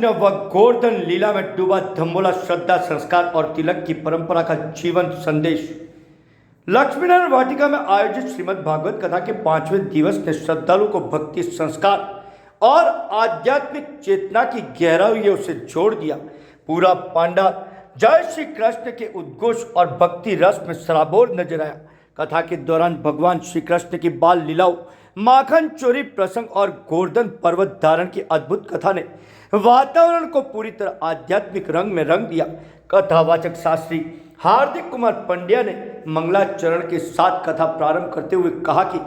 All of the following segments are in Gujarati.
कृष्ण व गोवर्धन लीला में डूबा धम्बोला श्रद्धा संस्कार और तिलक की परंपरा का जीवन संदेश। लक्ष्मीनारायण वाटिका में आयोजित श्रीमद् भागवत कथा के 5वें दिवस ने श्रद्धालु को भक्ति संस्कार और आध्यात्मिक चेतना की गहराइयों से जोड़ दिया। पूरा पांडाल जय श्री कृष्ण के उद्घोष और भक्ति रस में सराबोर नजर आया। कथा के दौरान भगवान श्री कृष्ण की बाल लीलाओं, माखन चोरी प्रसंग और गोवर्धन पर्वत धारण की अद्भुत कथा ने वातावरण को पूरी तरह आध्यात्मिक रंग में रंग दिया। कथावाचक शास्त्री हार्दिक कुमार पंड्या ने मंगलाचरण के साथ कथा प्रारंभ करते हुए कहा कि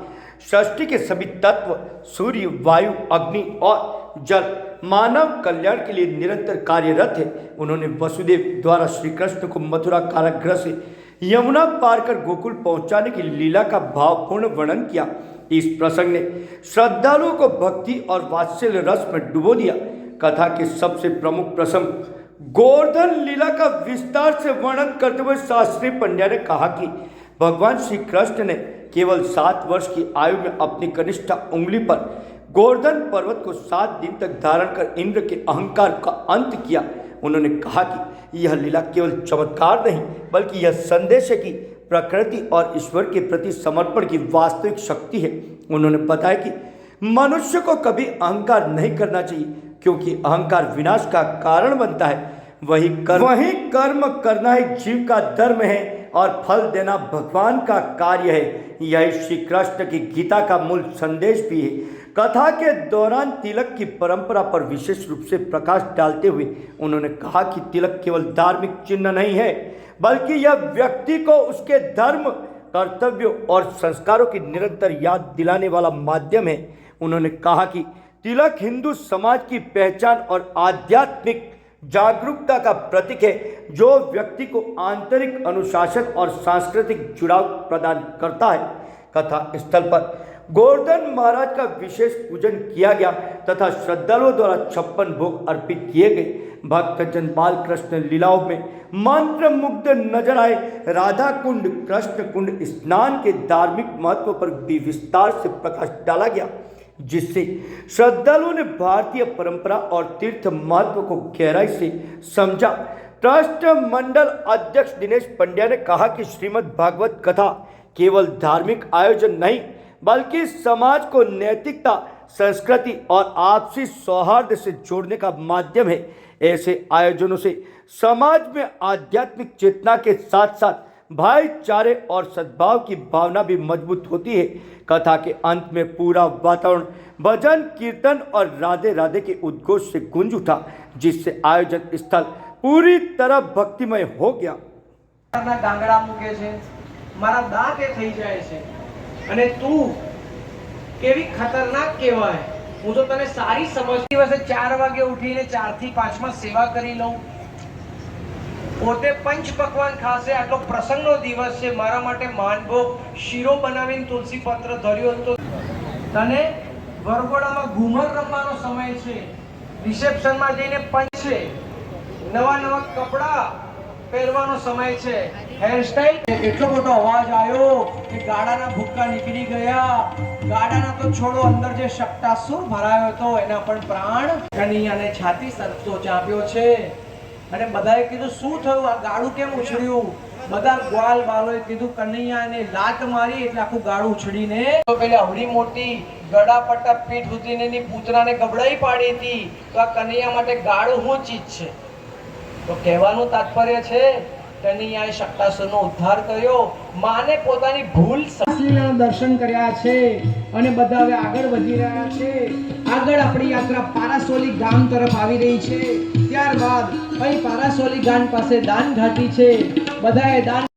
सृष्टि के सभी तत्व सूर्य, वायु, अग्नि और जल मानव कल्याण के लिए निरंतर कार्यरत है। उन्होंने वसुदेव द्वारा श्री कृष्ण को मथुरा कारागृह से यमुना पार कर गोकुल पहुंचाने की लीला का भावपूर्ण वर्णन किया। इस प्रसंग ने श्रद्धालुओं को भक्ति और वात्सल्य रस में डुबो दिया। कथा के सबसे प्रमुख प्रसंग गोवर्धन लीला का विस्तार से वर्णन करते हुए शास्त्री पंड्या ने कहा कि भगवान श्री कृष्ण ने केवल 7 वर्ष की आयु में अपनी कनिष्ठ उंगली पर गोवर्धन पर्वत को 7 दिन तक धारण कर इंद्र के अहंकार का अंत किया। उन्होंने कहा कि यह लीला केवल चमत्कार नहीं बल्कि यह संदेश है कि प्रकृति और ईश्वर के प्रति समर्पण की वास्तविक शक्ति है। उन्होंने बताया कि मनुष्य को कभी अहंकार नहीं करना चाहिए क्योंकि अहंकार विनाश का कारण बनता है। वही कर्म करना ही जीव का धर्म है और फल देना भगवान का कार्य है। यही श्री कृष्ण की गीता का मूल संदेश भी है। कथा के दौरान तिलक की परंपरा पर विशेष रूप से प्रकाश डालते हुए उन्होंने कहा कि तिलक केवल धार्मिक चिन्ह नहीं है बल्कि यह व्यक्ति को उसके धर्म, कर्तव्यों और संस्कारों की निरंतर याद दिलाने वाला माध्यम है। उन्होंने कहा कि तिलक हिंदू समाज की पहचान और आध्यात्मिक जागरूकता का प्रतीक है जो व्यक्ति को आंतरिक अनुशासन और सांस्कृतिक जुड़ाव प्रदान करता है। कथा स्थल पर गोवर्धन महाराज का विशेष पूजन किया गया तथा श्रद्धालुओं द्वारा 56 भोग अर्पित किए गए। भक्तजन बाल कृष्ण लीलाओं में मंत्र मुग्ध नजर आए। राधा कुंड, कृष्ण कुंड स्नान के धार्मिक महत्व पर भी विस्तार से प्रकाश डाला गया जिससे श्रद्धालुओं ने भारतीय परंपरा और तीर्थ महत्व को गहराई से समझा। ट्रस्ट मंडल अध्यक्ष दिनेश पंड्या ने कहा कि श्रीमद् भागवत कथा केवल धार्मिक आयोजन नहीं बल्कि समाज को नैतिकता, संस्कृति और आपसी सौहार्द से जोड़ने का माध्यम है। ऐसे आयोजनों से समाज में आध्यात्मिक चेतना के साथ साथ भाईचारे और सद्भाव की भावना भी मजबूत होती है। कथा के अंत में पूरा वातावरण भजन, कीर्तन और राधे राधे के उद्घोष से गूंज उठा जिससे आयोजन स्थल पूरी तरह भक्तिमय हो गया। डांगड़ा मूके छे, मारा दांते થઈ જાય છે અને તું કેવી ખતરનાક કહેવાય। હું તો તને સારી સમજતી દિવસે 4 વાગે ઉઠીને 4 થી 5 માં સેવા કરી લઉં, પોતે પંચ પકવાન ખાશે। આટલો પ્રસંગનો દિવસ છે, મારા માટે માનભોગ શીરો બનાવીને તુલસી પત્ર ધર્યો તો તને વરઘોડામાં ઘુમર રમવાનો સમય છે, રિસેપ્શનમાં જઈને પંચ છે, નવા નવા કપડા પહેરવાનો સમય છે, હેરસ્ટાઈલ। એટલો મોટો અવાજ આવ્યો કે ગાડાના ભૂક્કા નીકળી ગયા। ગાડાના તો છોડો, અંદર જે શક્તાસુર ભરાયો હતો એના પણ પ્રાણ કનૈયાને છાતી સરકતો ચાપ્યો છે। અને બધાએ કીધું શું થયું, આ ગાડું કેમ ઉછળ્યું? બધા ગ્વાલ બાલોએ કીધું કનૈયાને લાત મારી એટલે આખું ગાડું ઉછળીને તો પેલે અવળી મોટી ગળાપટ્ટા પીઠ સુધીને એની પૂતરાને ગબડાઈ પાડી હતી। તો આ કનૈયા માટે ગાડું શું ચીજ છે? તો કહેવાનું તાત્પર્ય છે કનૈયાએ શક્તાસુરનો ઉદ્ધાર કર્યો। માને પોતાની ભૂલ સમજીને દર્શન કર્યા છે અને બધા હવે આગળ વધી રહ્યા છે। આગળ આપણી યાત્રા પારાસોલી ગામ તરફ આવી રહી છે। ત્યારબાદ અહીં પારાસોલી ગામ પાસે દાન ઘાટી છે। બધાએ દાન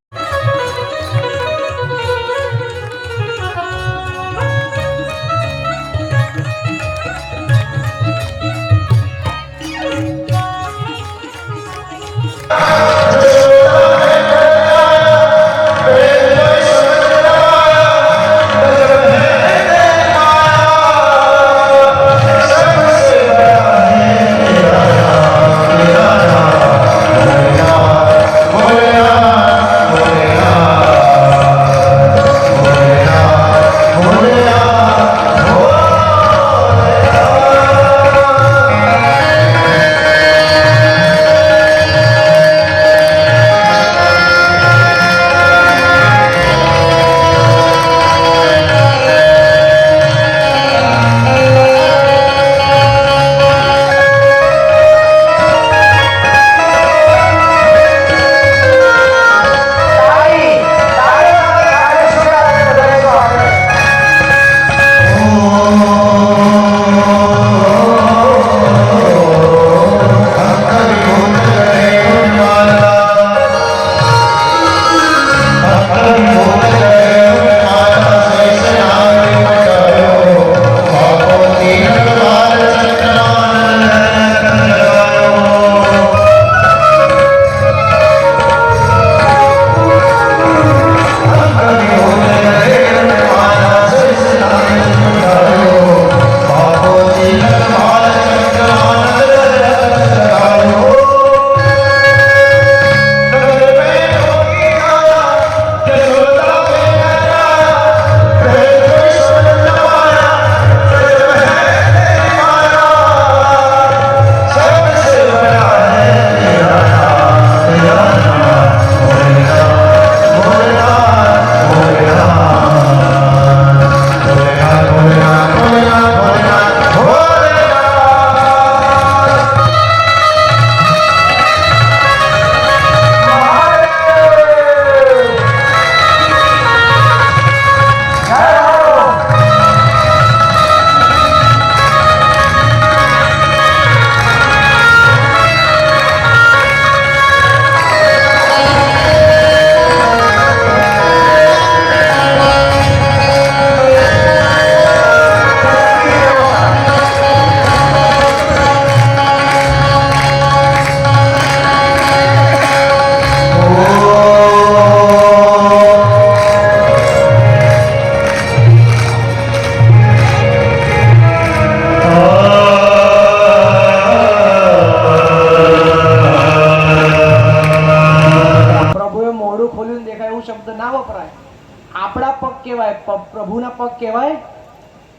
કહેવાય?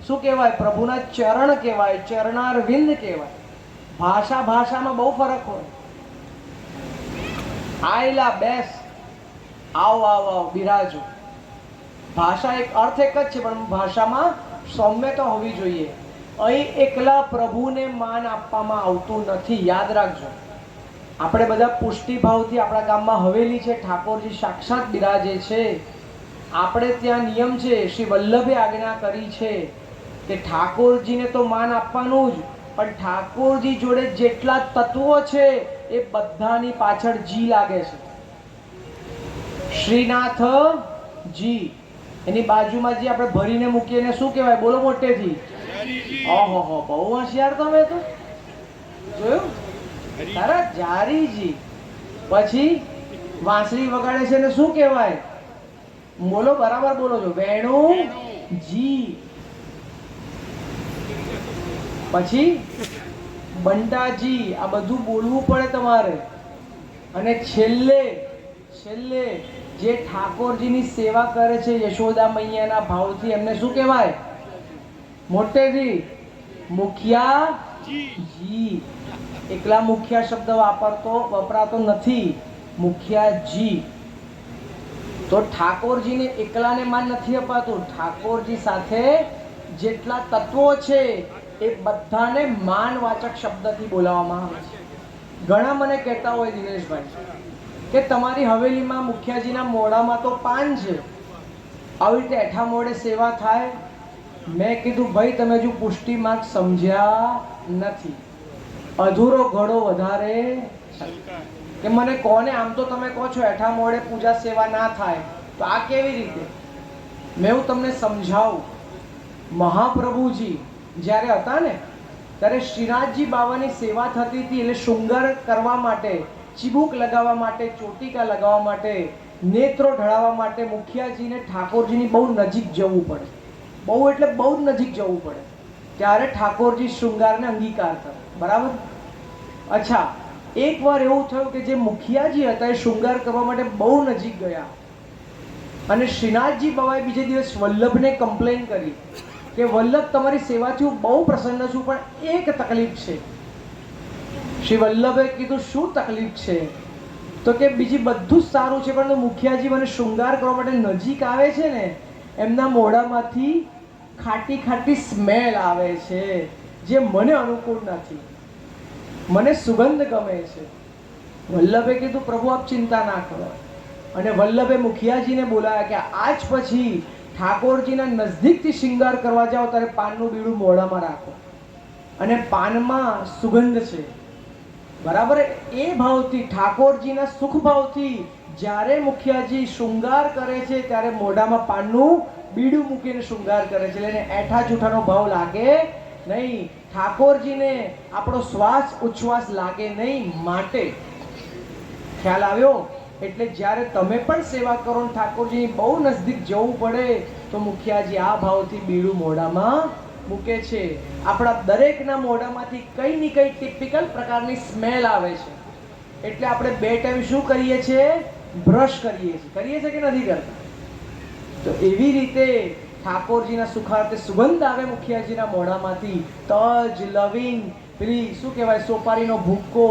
શું કહેવાય? પ્રભુના ચરણ કહેવાય, ચરણારવિંદ કહેવાય. ભાષામાં બહુ ફરક હોય. આયલા બેસ, આવ આવ આવ બિરાજો. ભાષા અર્થ એક જ છે, પણ ભાષામાં સૌમ્યતા હોવી જોઈએ. અહીં એકલા પ્રભુને માન આપવામાં આવતું નથી, યાદ રાખજો. આપણે બધા પુષ્ટિભાવથી આપણા ગામમાં હવેલી છે, ઠાકોરજી સાક્ષાત બિરાજે છે. આપણે ત્યાં નિયમ છે, શ્રી વલ્લભે આજ્ઞા કરી છે કે ઠાકોરજીને તો માન આપવાનું જ, પણ ઠાકોરજી જોડે જેટલા તત્વો છે એ બધાની પાછળ જી લાગે છે. શ્રીનાથજી, એની બાજુમાં જે આપણે ભરીને મૂકીએ એને શું કહેવાય? બોલો મોટેથી. ઓહો, બહુ હોશિયાર તમે તો. જોયું? તારા જારીજી. પછી વાંસળી વગાડે છે ને શું કહેવાય? બોલો, બરાબર બોલો છો. વેણુજી. પછી બંટાજી. આ બધું બોલવું પડે તમારે. અને છેલ્લે જે ઠાકોરજીની સેવા કરે છે યશોદા મૈયાના ભાવથી, એમને શું કહેવાય? મોટેથી મુખિયાજી. એકલા મુખિયા શબ્દ વપરાતો નથી, મુખિયાજી. તો ઠાકોરજીને એકલાને માન નથી અપાતું. ઠાકોરજી સાથે જેટલા તત્વો છે એ બધાને માનવાચક શબ્દથી બોલાવવામાં આવે છે. ઘણા મને કહેતા હોય દિનેશભાઈ કે તમારી હવેલીમાં મુખિયાજીના મોઢામાં તો પાન છે, આવી રીતે એઠા મોઢે સેવા થાય. મેં કીધું ભાઈ તમે હજુ પુષ્ટિ માર્ગ સમજ્યા નથી, અધૂરો ઘડો વધારે કે મને કોને? આમ તો તમે કહો છો એઠા મોઢે પૂજા સેવા ના થાય, તો આ કેવી રીતે? મેં હું તમને સમજાવું. મહાપ્રભુજી જ્યારે હતા ને ત્યારે શ્રીનાથજી બાવાની સેવા થતી હતી, એટલે શૃંગાર કરવા માટે, ચીબુક લગાવવા માટે, ચોટિકા લગાવવા માટે, નેત્રો ઢળાવવા માટે મુખિયાજીને ઠાકોરજીની બહુ નજીક જવું પડે. બહુ એટલે બહુ જ નજીક જવું પડે, ત્યારે ઠાકોરજી શૃંગારને અંગીકાર કરે. બરાબર? અચ્છા, એકવાર એવું થયું કે જે મુખિયાજી હતા એ શૃંગાર કરવા માટે બહુ નજીક ગયા, અને શ્રીનાથજી બાબાએ બીજે દિવસ વલ્લભને કમ્પ્લેન કરી કે વલ્લભ તમારી સેવાથી હું બહુ પ્રસન્ન છું, પણ એક તકલીફ છે. શ્રી વલ્લભે કીધું શું તકલીફ છે? તો કે બીજી બધું જ સારું છે, પણ મુખિયાજી મને શૃંગાર કરવા માટે નજીક આવે છે ને, એમના મોઢામાંથી ખાટી સ્મેલ આવે છે જે મને અનુકૂળ નથી, મને સુગંધ ગમે છે. વલ્લભે કીધું પ્રભુ આપ ચિંતા ના કરો, અને વલ્લભે મુખિયાજીને બોલાયા કે આજ પછી ઠાકોરજીના નજદીકથી શૃંગાર કરવા જાઓ ત્યારે પાનનું બીડું મોઢામાં રાખો, અને પાનમાં સુગંધ છે. બરાબર? એ ભાવથી, ઠાકોરજીના સુખ ભાવથી જ્યારે મુખિયાજી શૃંગાર કરે છે ત્યારે મોઢામાં પાનનું બીડું મૂકીને શૃંગાર કરે છે, એટલે એઠા જૂઠાનો ભાવ લાગે નહીં, ઠાકોરજીને આપણો શ્વાસ ઉચ્છ્વાસ લાગે નહીં. માટે ખ્યાલ આવ્યો? એટલે જ્યારે તમે પણ સેવા કરો ને ઠાકોરજીની બહુ નજદીક જવું પડે તો મુખિયાજી આ ભાવથી બીડું મોઢામાં મૂકે છે. આપણા દરેકના મોઢામાંથી કઈ ની કઈ ટિપિકલ પ્રકારની સ્મેલ આવે છે, એટલે આપણે 2 ટાઈમ શું કરીએ છીએ? બ્રશ કરીએ છીએ કે નથી કરતા? તો એવી રીતે ઠાકોરજીના સુખાર્થે સુગંધ આવે મુખિયાજીના મોઢામાંથી. તજ, લવિંગ, પેલી શું કહેવાય, સોપારીનો ભૂક્કો,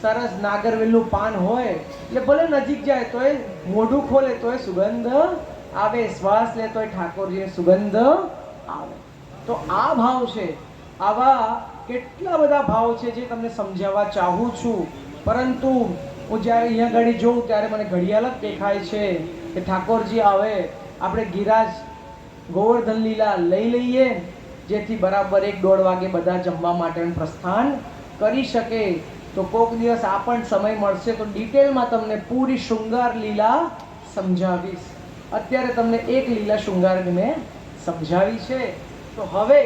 સરસ નાગરવેલનું પાન હોય, એટલે ભલે નજીક જાય તોય, મોઢું ખોલે તોય સુગંધ આવે, શ્વાસ લે તોય ઠાકોરજીની સુગંધ આવે. તો આ ભાવ છે. આવા કેટલા બધા ભાવ છે જે તમને સમજાવવા ચાહું છું, પરંતુ હું જ્યારે અહીંયા ઘડી જોઉં ત્યારે મને ઘડિયાળ જ દેખાય છે કે ઠાકોરજી આવે, આપણે ગિરાજ ગોવર્ધન લીલા લઈ લઈએ, જેથી બરાબર 1-1.5 વાગે બધા જમવા માટેનું પ્રસ્થાન કરી શકે. તો કોઈક દિવસ આ પણ સમય મળશે તો ડિટેલમાં તમને પૂરી શૃંગાર લીલા સમજાવીશ. અત્યારે તમને એક લીલા શૃંગાર મેં સમજાવી છે. તો હવે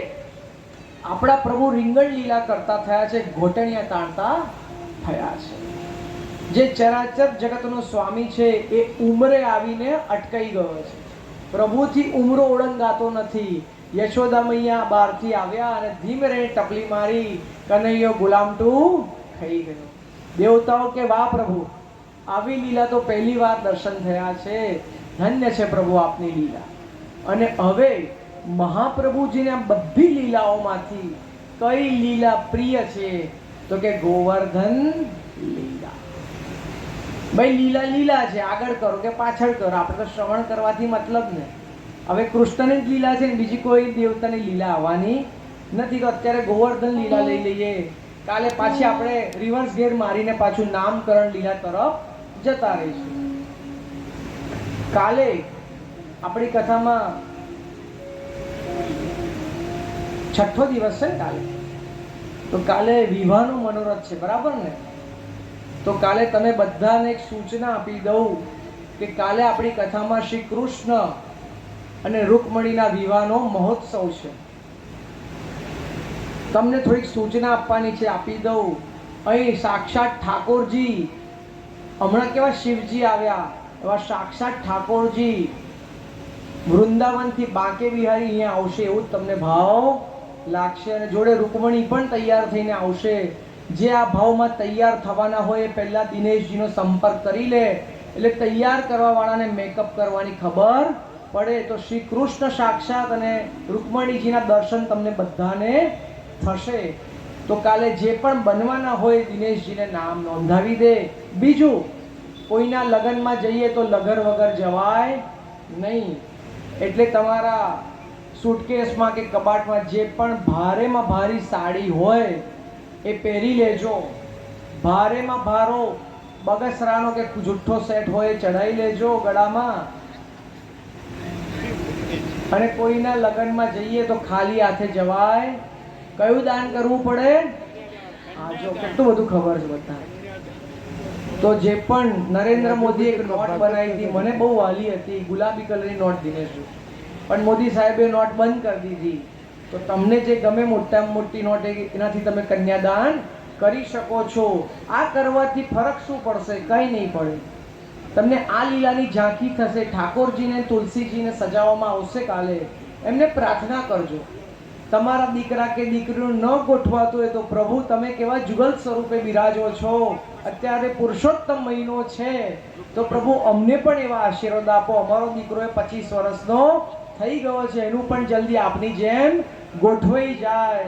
આપણા પ્રભુ રીંગણ લીલા કરતા થયા છે, ઘોટણિયા તાણતા થયા છે. જે ચરાચર જગતનો સ્વામી છે એ ઉંમરે આવીને અટકાઈ ગયો છે. પ્રભુથી ઉમરો ઓળંગાતો નથી. યશોદા મૈયા બહારથી આવ્યા અને ધીમે રહીને ટપલી મારી, કનૈયો ગુલામટું થઈ ગયો. દેવતાઓ કે વાહ પ્રભુ, આવી લીલા તો પહેલી વાર દર્શન થયા છે, ધન્ય છે પ્રભુ આપની લીલા. અને હવે મહાપ્રભુજીને આ બધી લીલાઓમાંથી કઈ લીલા પ્રિય છે? તો કે ગોવર્ધન લીલા. ભાઈ લીલા લીલા છે, આગળ કરો કે પાછળ કરો, આપણે તો શ્રવણ કરવાથી મતલબ ને. હવે કૃષ્ણની જ લીલા છે ને બીજી કોઈ દેવતાની લીલા આવવાની નથી. તો અત્યારે ગોવર્ધન લીલા લઈ લઈએ, કાલે પાછી આપણે રિવર્સ ગેર મારીને પાછું નામકરણ લીલા તરફ જતા રહીશું. કાલે આપણી કથામાં છઠ્ઠો દિવસ છે ને કાલે, તો કાલે વિવાહનું મનોરથ છે, બરાબર ને? તો કાલે તમે બધાને એક સૂચના આપી દઉં કે કાલે આપણી કથામાં શ્રી કૃષ્ણ અને રૂકમણીના વિવાહનો મહોત્સવ છે. તમને થોડીક સૂચના આપવાની છે, આપી દઉં. અહીં સાક્ષાત ઠાકોરજી, હમણાં કેવા શિવજી આવ્યા એવા સાક્ષાત ઠાકોરજી વૃંદાવનથી બાંકે બિહારી અહીંયા આવશે એવું જ તમને ભાવ લાગશે. અને જોડે રૂકમણી પણ તૈયાર થઈને આવશે. જે આ ભાવમાં તૈયાર થવાના હોય એ પહેલા દિનેશજીનો સંપર્ક કરી લે, એટલે તૈયાર કરવા વાળાને મેકઅપ કરવાની ખબર પડે. તો શ્રી કૃષ્ણ સાક્ષાત અને રૂકમણીજીના દર્શન તમને બધાને થશે. તો કાલે જે પણ બનવાના હોય દિનેશજીને નામ નોંધાવી દે. બીજું, કોઈના લગ્નમાં જઈએ તો લગર વગર જવાય નહીં. એટલે તમારા સુટકેસમાં કે કબાટમાં જે પણ ભારેમાં ભારી સાડી હોય એ પહેરી લેજો. ભારેમાં ભારો બગસરાનો કે જુઠ્ઠો સેટ હોય એ ચડાવી લેજો ગળામાં. અને કોઈના લગ્નમાં જઈએ તો ખાલી હાથે જવાય. કયું દાન કરવું પડે? હા, જો કેટલું બધું ખબર છે બધા. તો જે પણ નરેન્દ્ર મોદી એક નોટ બનાવી હતી, મને બહુ વાલી હતી, ગુલાબી કલરની નોટ દિનેશ, પણ મોદી સાહેબે નોટ બંધ કરી દીધી. તો તમને જે ગમે મોટામાં મોટી નોટ એનાથી તમે કન્યાદાન કરી શકો છો. આ કરવાથી ફરક શું પડશે? કંઈ નહીં પડે. તમને આ લીલાની ઝાંખી થશે. ઠાકોરજીને તુલસીજીને સજાવવામાં આવશે કાલે, એમને પ્રાર્થના કરજો. તમારા દીકરા કે દીકરીનું ન ગોઠવાતું હોય તો પ્રભુ તમે કેવા જુગલ સ્વરૂપે બિરાજો છો. અત્યારે પુરુષોત્તમ મહિનો છે, તો પ્રભુ અમને પણ એવા આશીર્વાદ આપો. અમારો દીકરો 25 વર્ષનો થઈ ગયો છે, એનું પણ જલ્દી આપની જેમ ગોઠવાઈ જાય.